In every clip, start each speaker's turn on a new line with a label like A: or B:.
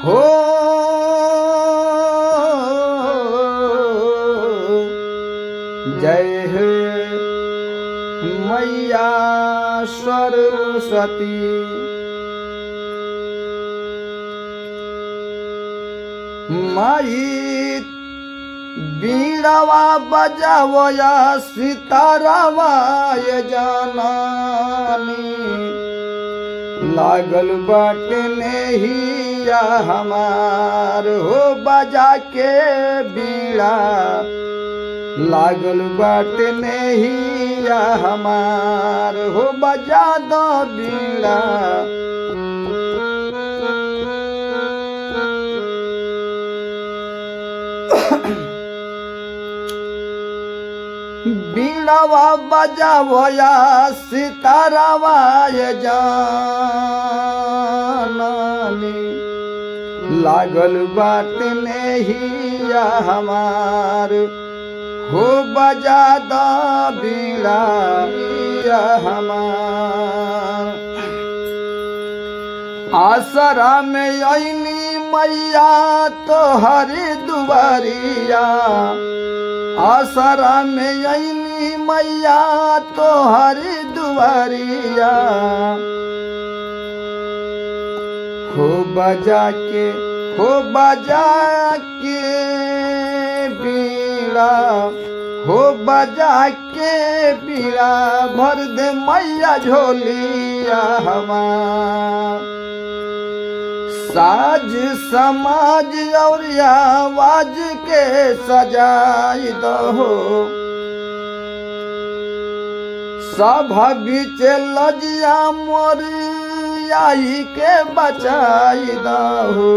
A: हो जय हे मैया सरस्वती। माई बीड़ावा बजावया सितारावाय जानानी लागल बाटे नेहिया हमार हो बजा के बीड़ा लागल बाटे नेहिया हमार हो बजा दो बीड़ा। बीड़ावा बजावया सितारावाय जानानी लागल बाटे नेहिया हमार हो बजा दा बीड़ा या हमार। आसरा में आईनी मैया तोहरी दुआरिया आसरा में आईनी मैया तोहरी दुआरिया हो बजा के बीड़ा हो बजा के बीड़ा भर दे मैया झोलिया हमार। साज समाज और आवाज के सजाई दहो सभा बीच लजिया मोर आई के बचाई दहो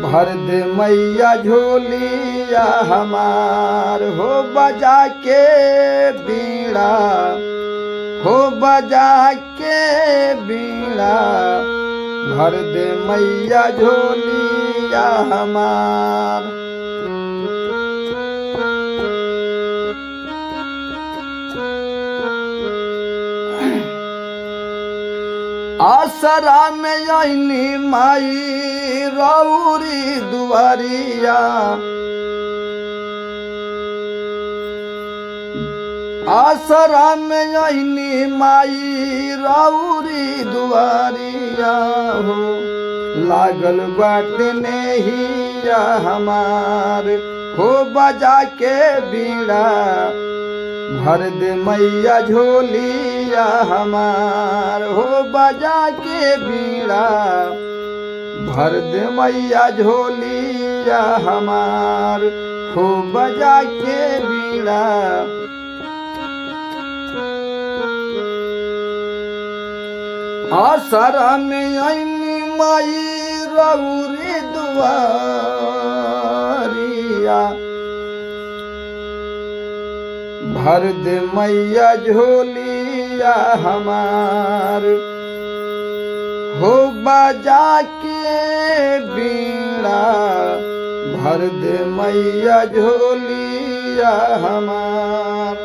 A: भर दे मैया झोलिया हमार हो बजा के बीड़ा हो बजा के बीड़ा भर दे मैया झोलिया हमार। आसरा में आईनी माई रौरी दुआरिया आसरा में आईनी माई रौरी दुआरिया हो लागल बाटे नेहिया हमार हो बजा के बीड़ा भर दे मैया झोलिया हमार हो बजा के बीड़ा भर दे मैया झोलिया हमार हो बजा के बीड़ा। आसरा में आईनी माई रौरी दुआरिया भर दे मैया झोलिया हमार हो बजा के बीड़ा भर दे मैया झोलिया हमार।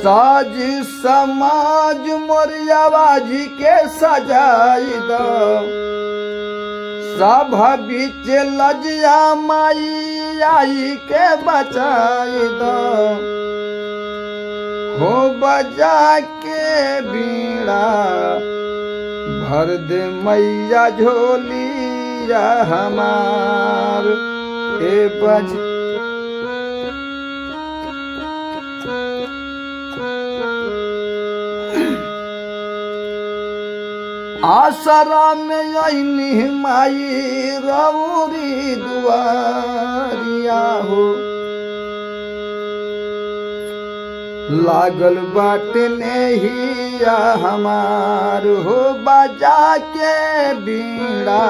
A: साज समाज मोर आवाज के सजाई दो सभा बीच लजिया माई आई के बचाई दो हो बजा के बीड़ा भर दे मैया झोलिया हमार ए बज। आसरा में आईनी माई रौरी दुआरिया हो लागल बाटे नेहिया हमार हो बजा के बीड़ा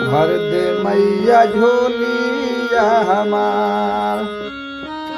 A: भर दे मैया झोलिया हमार।